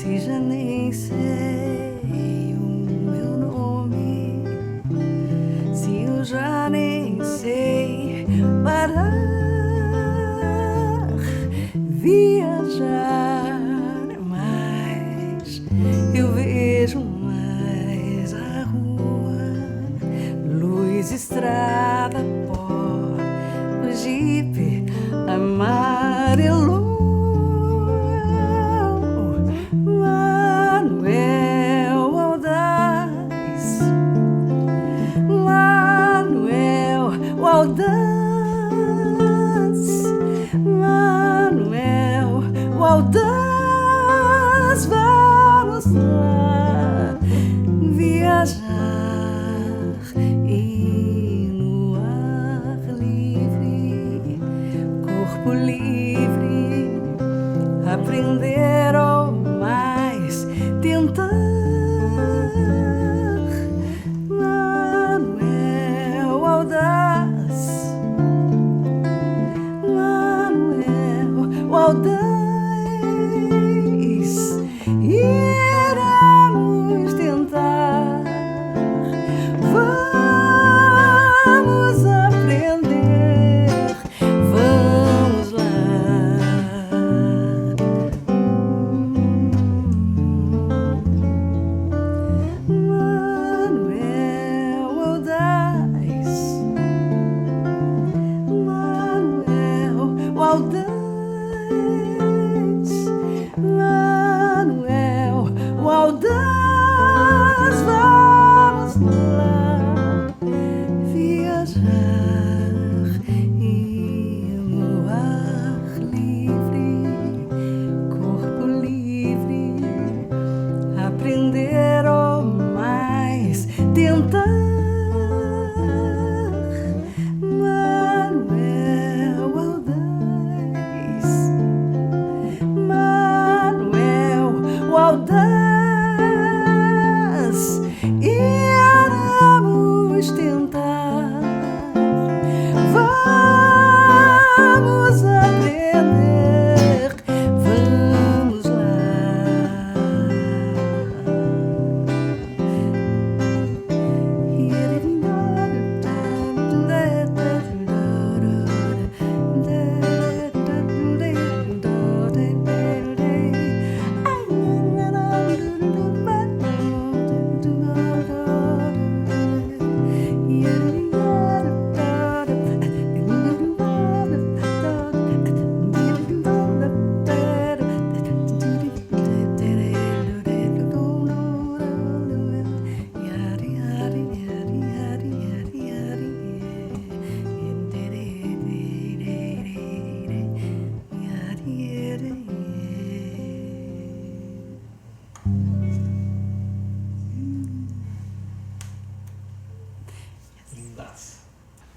se já nem sei o meu nome, se eu já nem sei parar, viajar mais, eu vejo mais a rua, luz, estrada, pó, o jipe amarelo. Manuel Audaz, Manuel Audaz, Manuel Audaz, vamos lá viajar e no ar livre, corpo livre, aprender ou mais tentar. Manuel Audaz, Manuel Audaz, iremos tentar. Vamos aprender, vamos lá. Manuel Audaz, Manuel Audaz, Manuel Audaz, vamos lá viajar e no ar livre, corpo livre, aprender ou mais tentar. Manuel Audaz, Manuel Audaz, iremos tentar. Vamos aprender, vamos lá.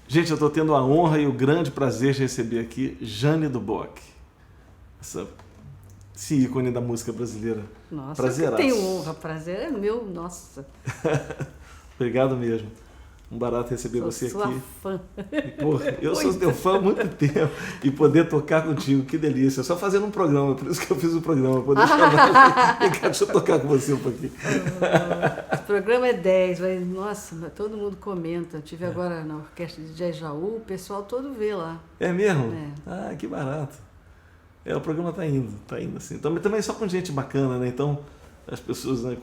Gente, eu estou tendo a honra e o grande prazer de receber aqui Jane do Bock, esse ícone da música brasileira. Nossa, Prazeraço. eu tenho honra, prazer é meu, nossa. Obrigado mesmo. Um barato receber você sua aqui. Fã. Porra, eu sou teu fã há muito tempo e poder tocar contigo, que delícia. Só fazendo um programa, por isso que eu fiz o programa, poder chamar. Deixa eu tocar com você um pouquinho. O programa é 10, mas, nossa, todo mundo comenta. Eu tive agora na orquestra de Jazz Jaú, o pessoal todo vê lá. É mesmo? É. Ah, que barato. O programa tá indo assim. Também só com gente bacana, né? Então, as pessoas, né?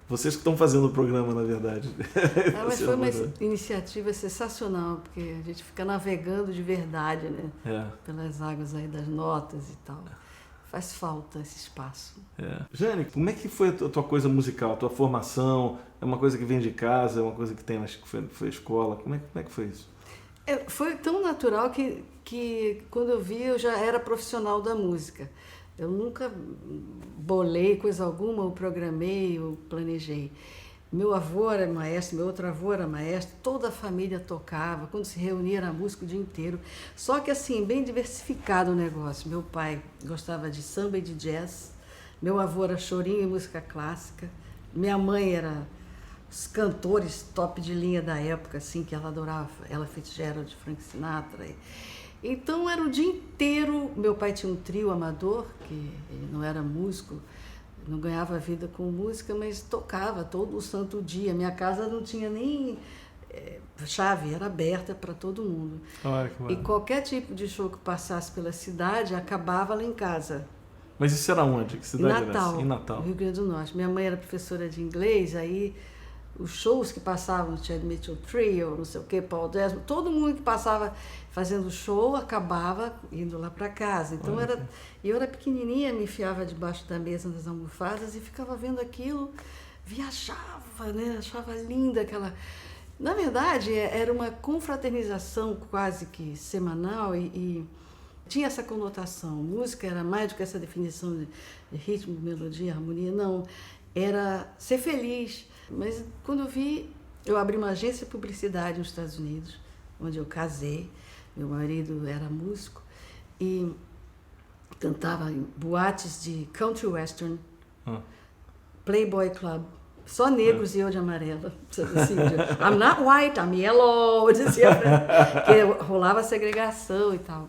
Vocês que estão fazendo o programa, na verdade. Mas foi uma iniciativa sensacional, porque a gente fica navegando de verdade, né? Pelas águas aí das notas e tal. Faz falta esse espaço. Jane, como é que foi a tua coisa musical, a tua formação? É uma coisa que vem de casa, é uma coisa que tem, acho que foi escola? Como é que foi isso? Foi tão natural que quando eu vi, eu já era profissional da música. Eu nunca bolei coisa alguma, eu programei, eu planejei. Meu avô era maestro, meu outro avô era maestro, toda a família tocava, quando se reunia era música o dia inteiro. Só que assim, bem diversificado o negócio. Meu pai gostava de samba e de jazz, meu avô era chorinho e música clássica, minha mãe era os cantores top de linha da época, assim, que ela adorava, Ella Fitzgerald, Frank Sinatra. Então era o dia inteiro. Meu pai tinha um trio amador, que ele não era músico, não ganhava vida com música, mas tocava todo o santo dia. Minha casa não tinha nem chave, era aberta para todo mundo. Olha, que e qualquer tipo de show que passasse pela cidade, acabava lá em casa. Mas isso era onde? Que cidade em Natal, era essa? Em Natal, Rio Grande do Norte. Minha mãe era professora de inglês, aí os shows que passavam, Chad Mitchell Trio, não sei o que, Paul Desmond, todo mundo que passava fazendo show acabava indo lá para casa. Então eu era pequenininha, me enfiava debaixo da mesa nas almofadas e ficava vendo aquilo, viajava, né? Achava linda aquela... Na verdade, era uma confraternização quase que semanal e tinha essa conotação. Música era mais do que essa definição de ritmo, melodia, harmonia, não. Era ser feliz. Mas quando eu abri uma agência de publicidade nos Estados Unidos, onde eu casei. Meu marido era músico e cantava em boates de country western, Playboy Club, só negros e eu de amarela. Assim, I'm not white, I'm yellow, dizia que rolava segregação e tal.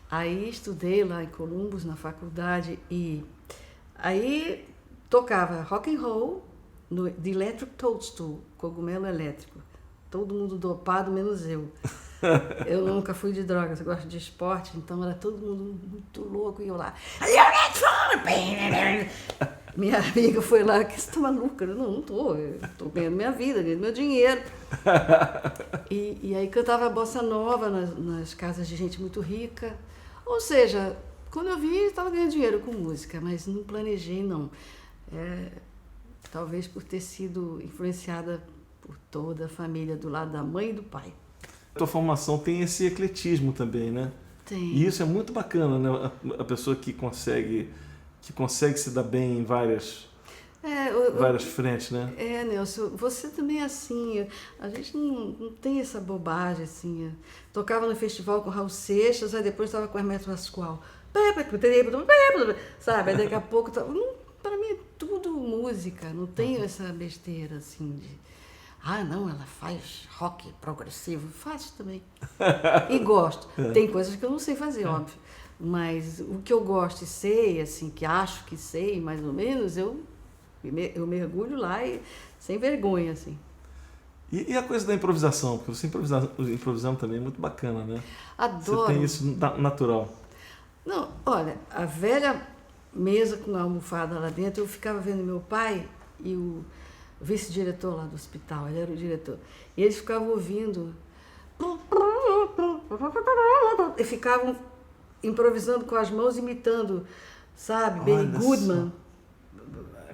Aí estudei lá em Columbus, na faculdade, e aí tocava rock and roll no The Electric Toadstool, cogumelo elétrico. Todo mundo dopado, menos eu. Eu nunca fui de drogas, eu gosto de esporte, então era todo mundo muito louco e eu lá. Minha amiga foi lá, que você tá maluca? Eu tô ganhando minha vida, ganhando meu dinheiro. E aí cantava bossa nova nas casas de gente muito rica. Ou seja, quando eu vi, estava ganhando dinheiro com música, mas não planejei, não. Talvez por ter sido influenciada por toda a família, do lado da mãe e do pai. A tua formação tem esse ecletismo também, né? Tem. E isso é muito bacana, né? A pessoa que consegue se dar bem em várias frentes, né? Nelson, você também é assim. A gente não tem essa bobagem, assim. Tocava no festival com Raul Seixas, aí depois estava com Hermeto Pascoal. Sabe? Aí daqui a pouco... Para mim é tudo música, não tenho essa besteira, assim, de... não, ela faz rock progressivo. Faço também. E gosto. Tem coisas que eu não sei fazer, óbvio. Mas o que eu gosto e sei, assim, que acho que sei, mais ou menos, eu mergulho lá e sem vergonha, assim. E a coisa da improvisação? Porque você improvisando também é muito bacana, né? Adoro. Você tem isso natural. Não, olha, a velha mesa com a almofada lá dentro, eu ficava vendo meu pai e o vice-diretor lá do hospital, ele era o diretor, e eles ficavam ouvindo e ficavam improvisando com as mãos, imitando, sabe, Benny Goodman,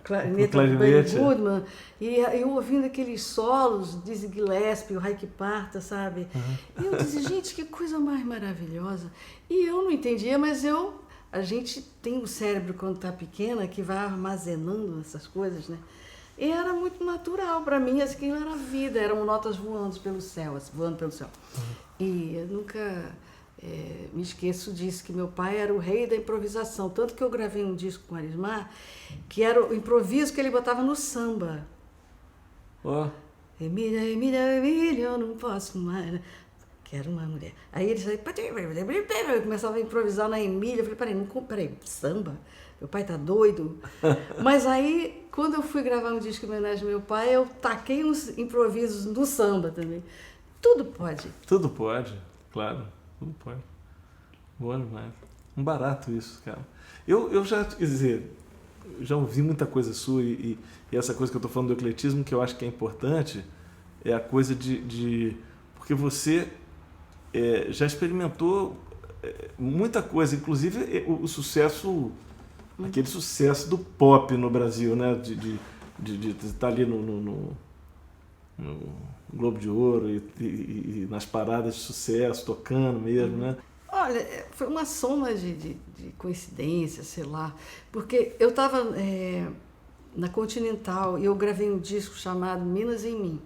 Benny Goodman, e eu ouvindo aqueles solos, Dizzy Gillespie, o Ike Parta, sabe? E eu dizia, gente, que coisa mais maravilhosa. E eu não entendia, mas a gente tem um cérebro quando está pequena que vai armazenando essas coisas, né? E era muito natural para mim, aquilo era vida, eram notas voando pelo céu, assim, voando pelo céu. E eu nunca me esqueço disso, que meu pai era o rei da improvisação, tanto que eu gravei um disco com o Arismar, que era o improviso que ele botava no samba. Emília, Emília, Emília, eu não posso mais... Que era uma mulher. Aí ele saía, eu começava a improvisar na Emília. Eu falei, peraí, samba? Meu pai tá doido? Mas aí, quando eu fui gravar um disco em homenagem ao meu pai, eu taquei uns improvisos no samba também. Tudo pode. Tudo pode, claro. Tudo pode. Boa demais. Um barato isso, cara. Eu já, quer dizer, já ouvi muita coisa sua e essa coisa que eu tô falando do ecletismo, que eu acho que é importante, é a coisa de porque você... já experimentou muita coisa, inclusive o sucesso, aquele sucesso do pop no Brasil, né? De estar ali no Globo de Ouro e nas paradas de sucesso, tocando mesmo, né? Olha, foi uma soma de coincidência, sei lá, porque eu estava na Continental e eu gravei um disco chamado Minas em Mim,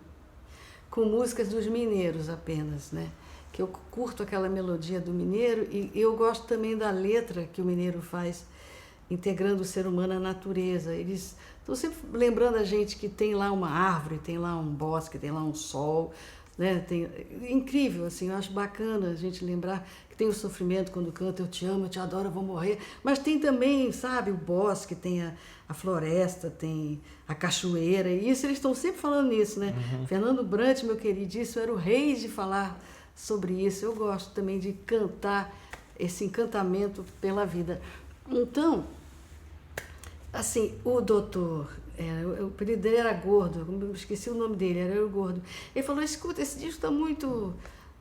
com músicas dos mineiros apenas, né? Que eu curto aquela melodia do mineiro e eu gosto também da letra que o mineiro faz, integrando o ser humano à natureza. Eles estão sempre lembrando a gente que tem lá uma árvore, tem lá um bosque, tem lá um sol, né? Incrível, assim, eu acho bacana a gente lembrar que tem o sofrimento quando canta eu te amo, eu te adoro, eu vou morrer, mas tem também, sabe, o bosque, tem a a floresta, tem a cachoeira, e isso eles estão sempre falando nisso, né? Fernando Brant, meu queridíssimo, era o rei de falar sobre isso. Eu gosto também de cantar esse encantamento pela vida. Então, assim, o doutor, o apelido dele era Gordo, eu esqueci o nome dele, era o Gordo. Ele falou, escuta, esse disco está muito...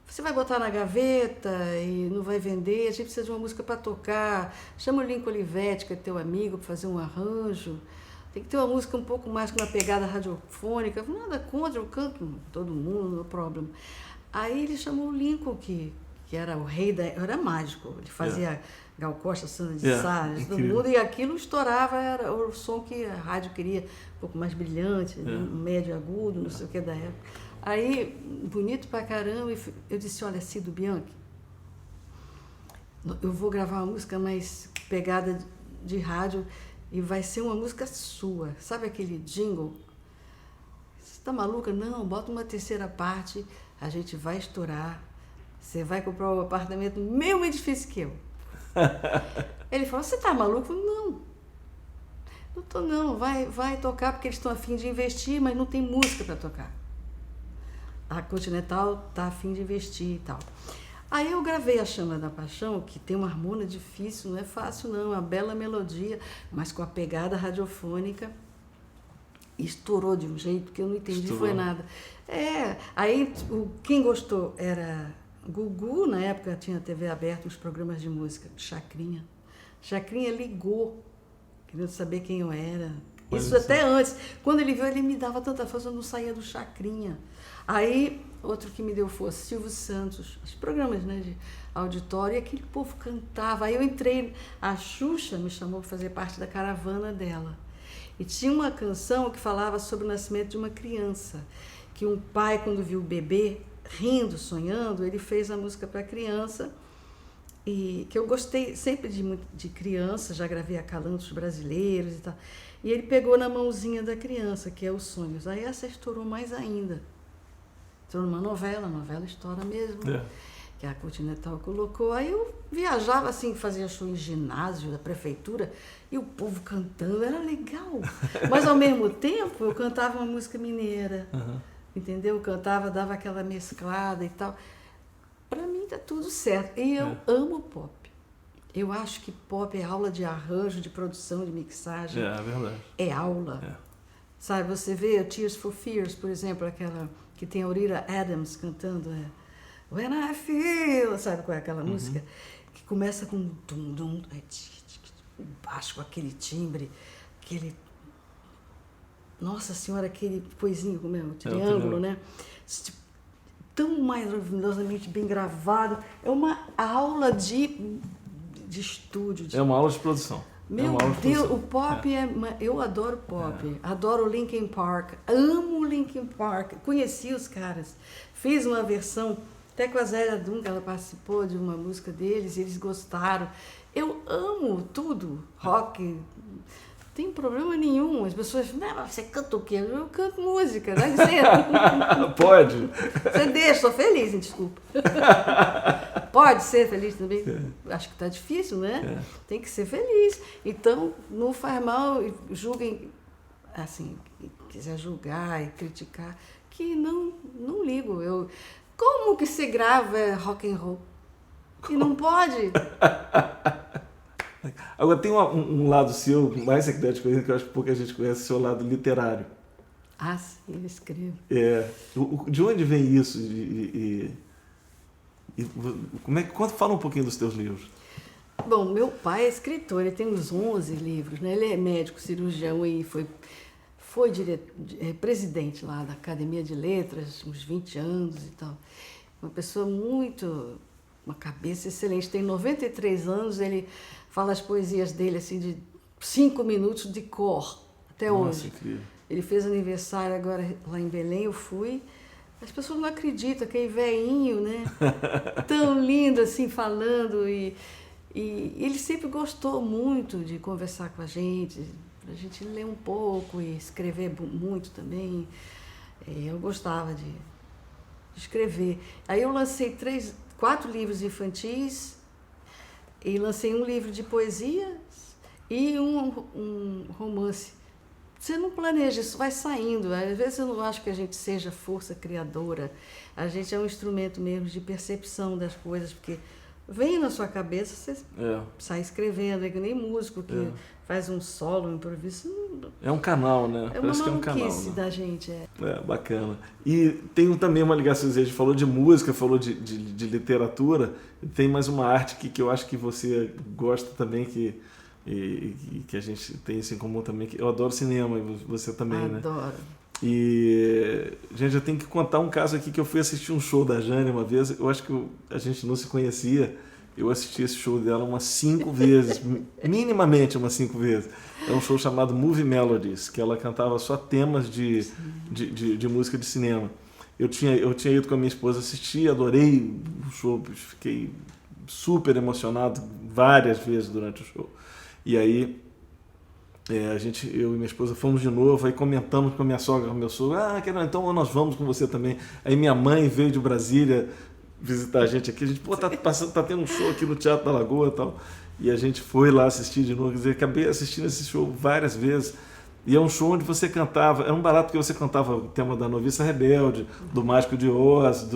Você vai botar na gaveta e não vai vender, a gente precisa de uma música para tocar. Chama o Lincoln Olivetti, que é teu amigo, para fazer um arranjo. Tem que ter uma música um pouco mais com uma pegada radiofônica. Eu falei, nada contra, eu canto todo mundo, não problema. Aí ele chamou o Lincoln, que era o rei era mágico. Ele fazia Gal Costa, Sandra de Sá, todo mundo, e aquilo estourava, era o som que a rádio queria, um pouco mais brilhante, médio agudo, não sei o que da época. Aí, bonito pra caramba, eu disse, olha, Cido Bianchi, eu vou gravar uma música mais pegada de rádio e vai ser uma música sua. Sabe aquele jingle? Você tá maluca? Não, bota uma terceira parte, a gente vai estourar, você vai comprar um apartamento no mesmo edifício que eu. Ele falou, você tá maluco? Eu falei, não tô não, vai tocar porque eles estão a fim de investir, mas não tem música para tocar. A Continental está a fim de investir e tal. Aí eu gravei A Chama da Paixão, que tem uma harmonia difícil, não é fácil não, uma bela melodia, mas com a pegada radiofônica, estourou de um jeito que eu não entendi, foi nada. Aí quem gostou era Gugu, na época tinha TV aberta, uns programas de música, Chacrinha. Chacrinha ligou, querendo saber quem eu era. Isso até antes. Quando ele viu, ele me dava tanta força, eu não saía do Chacrinha. Aí, outro que me deu força, Silvio Santos, os programas, né, de auditório, e aquele povo cantava. Aí eu entrei, a Xuxa me chamou para fazer parte da caravana dela. E tinha uma canção que falava sobre o nascimento de uma criança, que um pai, quando viu o bebê rindo, sonhando, ele fez a música para a criança, e que eu gostei sempre de criança, já gravei Acalantos Brasileiros e tal. E ele pegou na mãozinha da criança, que é Os Sonhos. Aí essa estourou mais ainda. Estourou numa novela, a novela estoura mesmo, que a Continental colocou. Aí eu viajava assim, fazia show em ginásio da prefeitura, e o povo cantando, era legal. Mas ao mesmo tempo eu cantava uma música mineira, entendeu? Eu cantava, dava aquela mesclada e tal. Para mim tá tudo certo. E eu amo pop. Eu acho que pop é aula de arranjo, de produção, de mixagem. É verdade. É aula. Sabe, você vê Tears for Fears, por exemplo, aquela que tem a Aurora Adams cantando, When I Feel, sabe qual é aquela música? Que começa com dum-dum, baixo com aquele timbre, aquele... Nossa Senhora, aquele coisinho, como é? O triângulo, né? Tão maravilhosamente bem gravado. É uma aula de estúdio. É uma aula de produção. Meu Deus, o pop eu adoro pop, adoro Linkin Park, amo Linkin Park, conheci os caras, fiz uma versão, até com a Zélia Duncan, ela participou de uma música deles, eles gostaram. Eu amo tudo, rock, não tem problema nenhum. As pessoas falam, você canta o quê? Eu canto música, dá licença. Pode. Você deixa, estou feliz, desculpa. Pode ser feliz também? Acho que está difícil, né? Tem que ser feliz. Então, não faz mal, julguem, assim, quiser julgar e criticar, que não ligo. Como que se grava rock and roll? E não pode. Agora, tem um lado seu, mais secreto, que eu acho que pouca gente conhece, seu lado literário. Ah, sim, eu escrevo. De onde vem isso? Fala um pouquinho dos teus livros. Bom, meu pai é escritor, ele tem uns 11 livros, né? Ele é médico, cirurgião e foi presidente lá da Academia de Letras, uns 20 anos e tal. Uma pessoa uma cabeça excelente, tem 93 anos, ele fala as poesias dele assim de 5 minutos de cor, até hoje. Incrível. Ele fez aniversário agora lá em Belém, eu fui. As pessoas não acreditam, aquele velhinho, né? Tão lindo assim, falando. E ele sempre gostou muito de conversar com a gente ler um pouco e escrever muito também. Eu gostava de escrever. Aí eu lancei 4 livros infantis e lancei um livro de poesias e um romance. Você não planeja, isso vai saindo. Às vezes eu não acho que a gente seja força criadora. A gente é um instrumento mesmo de percepção das coisas, porque vem na sua cabeça, você sai escrevendo, é que nem músico que faz um solo, um improviso. É um canal, né? É Parece uma que é um canal, né? da gente. Bacana. E tem também uma ligação, a gente falou de música, falou de literatura, tem mais uma arte que eu acho que você gosta também, que a gente tem isso em comum também, que eu adoro cinema, e você também, né? Adoro. E, gente, eu tenho que contar um caso aqui que eu fui assistir um show da Jane uma vez, eu acho que a gente não se conhecia, eu assisti esse show dela umas 5 vezes, minimamente umas 5 vezes. É um show chamado Movie Melodies, que ela cantava só temas de música de cinema. Eu tinha ido com a minha esposa assistir, adorei o show, fiquei super emocionado várias vezes durante o show. E aí, eu e minha esposa fomos de novo, aí comentamos com a minha sogra, com o meu sogro, então nós vamos com você também. Aí minha mãe veio de Brasília visitar a gente aqui, a gente, tá tendo um show aqui no Teatro da Lagoa e tal. E a gente foi lá assistir de novo, quer dizer, acabei assistindo esse show várias vezes. E é um show onde você cantava, era um barato porque você cantava o tema da Noviça Rebelde, do Mágico de Oz,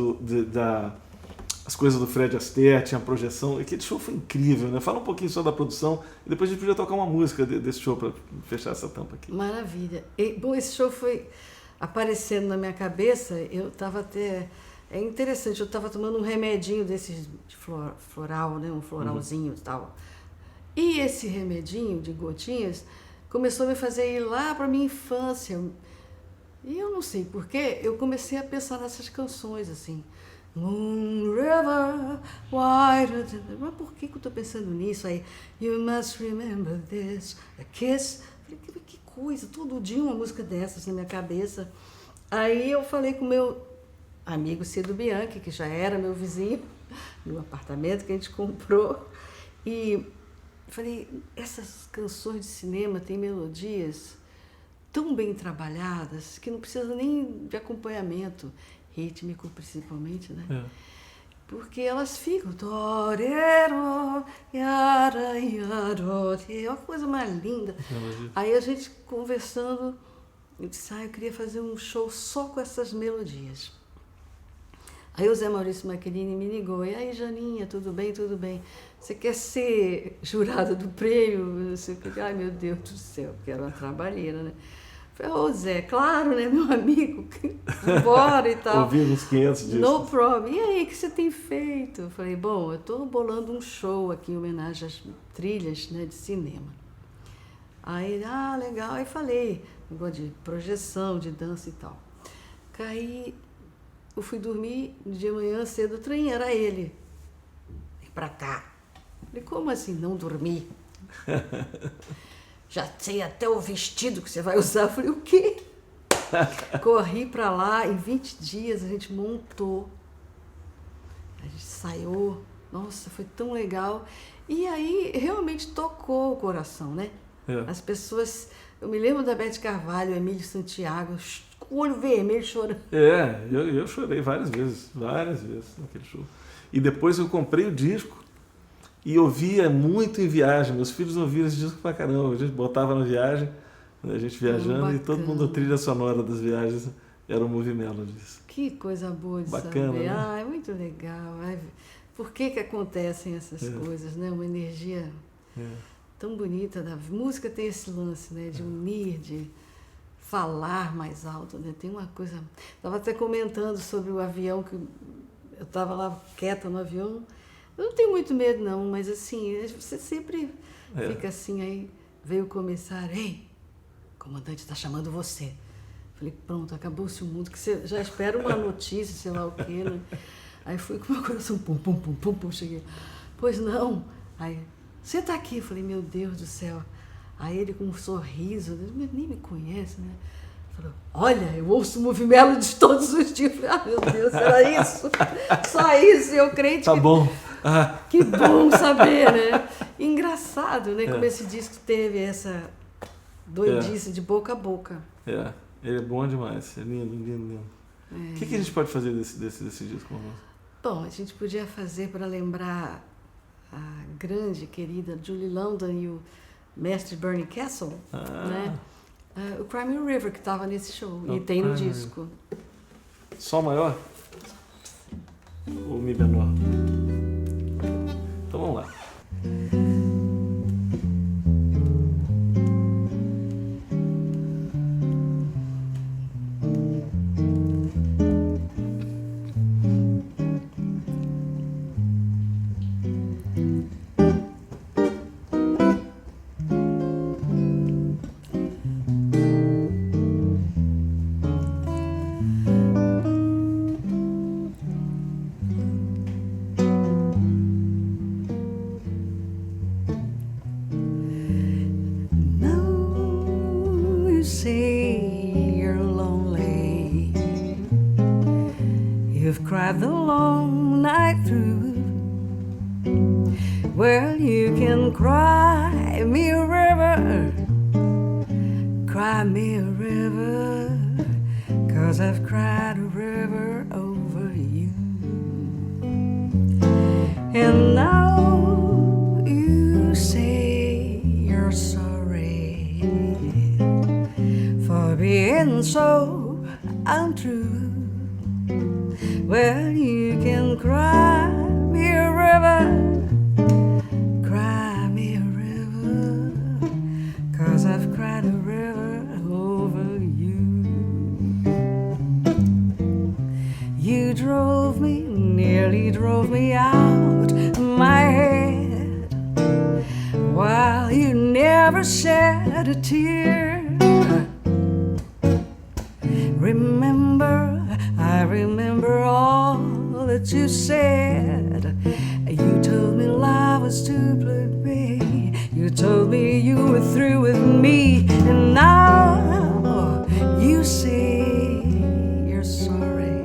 as coisas do Fred Astaire, tinha projeção. Aquele show foi incrível, né? Fala um pouquinho só da produção e depois a gente podia tocar uma música desse show para fechar essa tampa aqui. Maravilha. Bom, esse show foi aparecendo na minha cabeça, eu estava até... É interessante, eu estava tomando um remedinho desses de floral, né? Um floralzinho e tal. E esse remedinho de gotinhas começou a me fazer ir lá para minha infância. E eu não sei porquê, eu comecei a pensar nessas canções, assim. Moon River, white... Mas por que eu estou pensando nisso? Aí, you must remember this, a kiss... Que coisa, todo dia uma música dessas na minha cabeça. Aí eu falei com o meu amigo Cido Bianchi, que já era meu vizinho, no apartamento que a gente comprou, e falei, essas canções de cinema têm melodias tão bem trabalhadas que não precisa nem de acompanhamento rítmico, principalmente, né? Porque elas ficam... É uma coisa mais linda. Aí a gente conversando, eu disse, eu queria fazer um show só com essas melodias. Aí o Zé Maurício Macchierini me ligou, e aí, Janinha, tudo bem? Tudo bem. Você quer ser jurada do prêmio? Ai, meu Deus do céu, porque era uma trabalheira, né? Falei, ô Zé, claro, né, meu amigo, bora e tal. Ouvi uns 500 disso. No problem. E aí, o que você tem feito? Eu falei, bom, eu estou bolando um show aqui em homenagem às trilhas, né, de cinema. Aí, legal. Aí falei, negócio de projeção, de dança e tal. Aí, eu fui dormir, no dia de manhã, cedo, o trem era ele. Vem pra cá. Falei, como assim, não dormir? Já sei até o vestido que você vai usar. Eu falei, o quê? Corri para lá, em 20 dias a gente montou, a gente ensaiou, nossa, foi tão legal. E aí realmente tocou o coração, né? As pessoas, eu me lembro da Beth Carvalho, Emílio Santiago, com o olho vermelho chorando. Eu chorei várias vezes naquele show. E depois eu comprei o disco e ouvia muito em viagem. Meus filhos ouviam esse disco pra caramba. A gente botava na viagem, a gente viajando, e todo mundo, a trilha sonora das viagens era o Movie Melodies. Que coisa boa de bacana, saber. Né? É muito legal. Por que acontecem essas coisas, né? Uma energia tão bonita. Da música tem esse lance, né? De unir, de falar mais alto, né? Tem uma coisa... Estava até comentando sobre o avião, que eu estava lá quieta no avião. Eu não tenho muito medo, não, mas assim, você sempre fica assim, aí veio o comissário, ei, o comandante está chamando você. Falei, pronto, acabou-se o mundo, que você já espera uma notícia, sei lá o quê, né? Aí fui com o meu coração, pum, pum, pum, pum, pum, cheguei. Pois não. Aí, você está aqui? Falei, meu Deus do céu. Aí ele com um sorriso, ele nem me conhece, né? Falou, olha, eu ouço o Movie Melodies todos os dias. Falei, meu Deus, era isso? Só isso, eu creio que... Tá bom. Que bom saber, né? Engraçado, né? Como esse disco teve essa doidice de boca a boca. Ele é bom demais. É lindo, lindo, lindo. O que a gente pode fazer desse disco? Bom, a gente podia fazer para lembrar a grande, querida Julie London e o mestre Bernie Castle, né? O Cry Me a River, que estava nesse show. Oh, e tem no Cry Me a disco. Sol maior? Ou Mi menor? Então vamos lá. Cried the long night through. Well, you can cry me a river, cry me a river, 'cause I've cried a river over you. And now you say you're sorry for being so untrue. Well, you can cry me a river, cry me a river, 'cause I've cried a river over you. You drove me, nearly drove me out my head, while you never shed a tear. I remember all that you said. You told me life was too plebei. You told me you were through with me. And now you say you're sorry.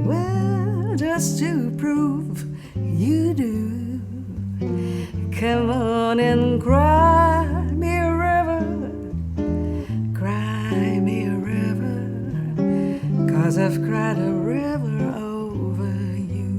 Well, just to prove you do, come on and cry me a river, cry me a river, 'cause I've cried a river over you.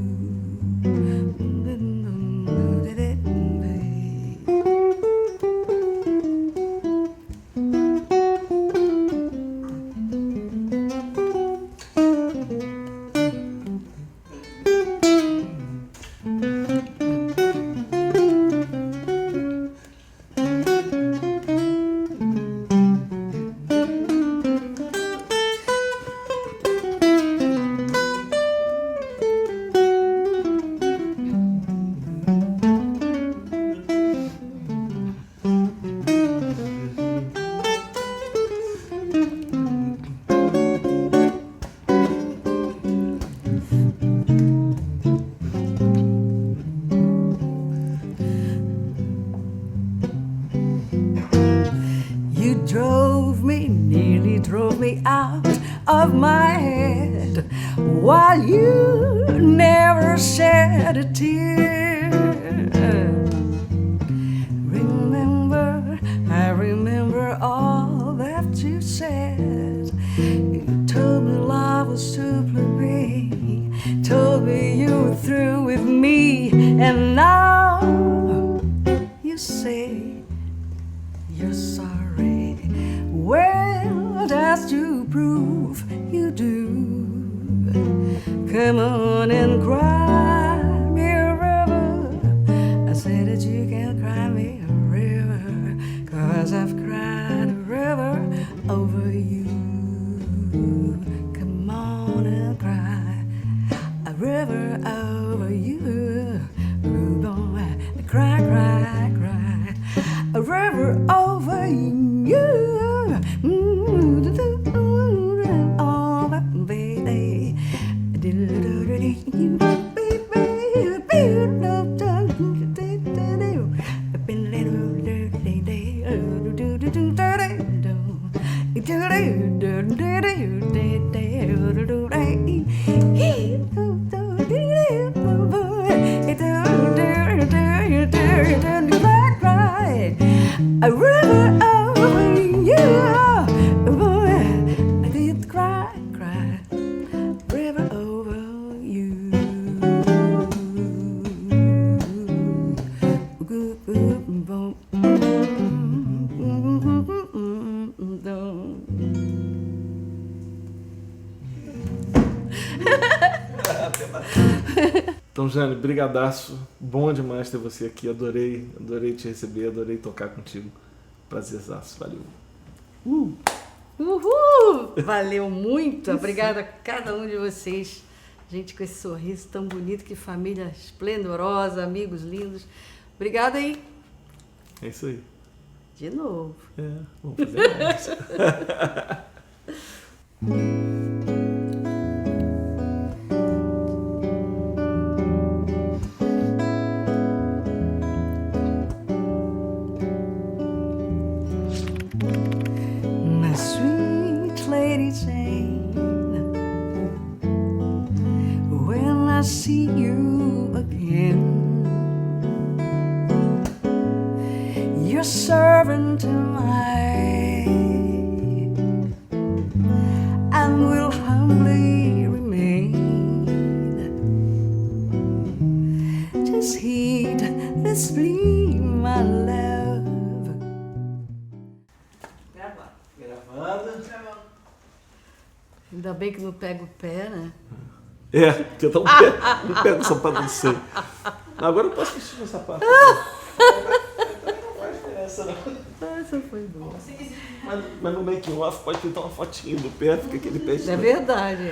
Nearly drove me out of my head, while you never shed a tear. I remember all that you said. You told me love was too plebei, told me you were through with me. And now you say you're sorry. Well, just to prove you do, come on and cry me a river. I say that you can cry me a river, 'cause I've cried a river over you. Come on and cry a river over you. Cry, cry, cry a river over you. Oh, baby, a river over you. I did cry, cry, river over you. Boom. Então, Jane, brigadaço. Bom demais ter você aqui. Adorei te receber, adorei tocar contigo. Prazerzaço. Valeu. Uhul! Valeu muito. Obrigada a cada um de vocês. Gente com esse sorriso tão bonito, que família esplendorosa, amigos lindos. Obrigada aí. É isso aí. De novo. Vamos fazer mais. My sweet Lady Jane, when I see you again, your servant am I, and will humbly remain. Just heed this plea, my love. Gravando. Ainda bem que não pega o pé, né? Porque eu tô não pego o sapato do seio. Agora eu posso vestir meu sapato. Não faz diferença, não. Essa foi boa. Mas no making off pode pintar uma fotinha do pé, fica aquele pé. É verdade.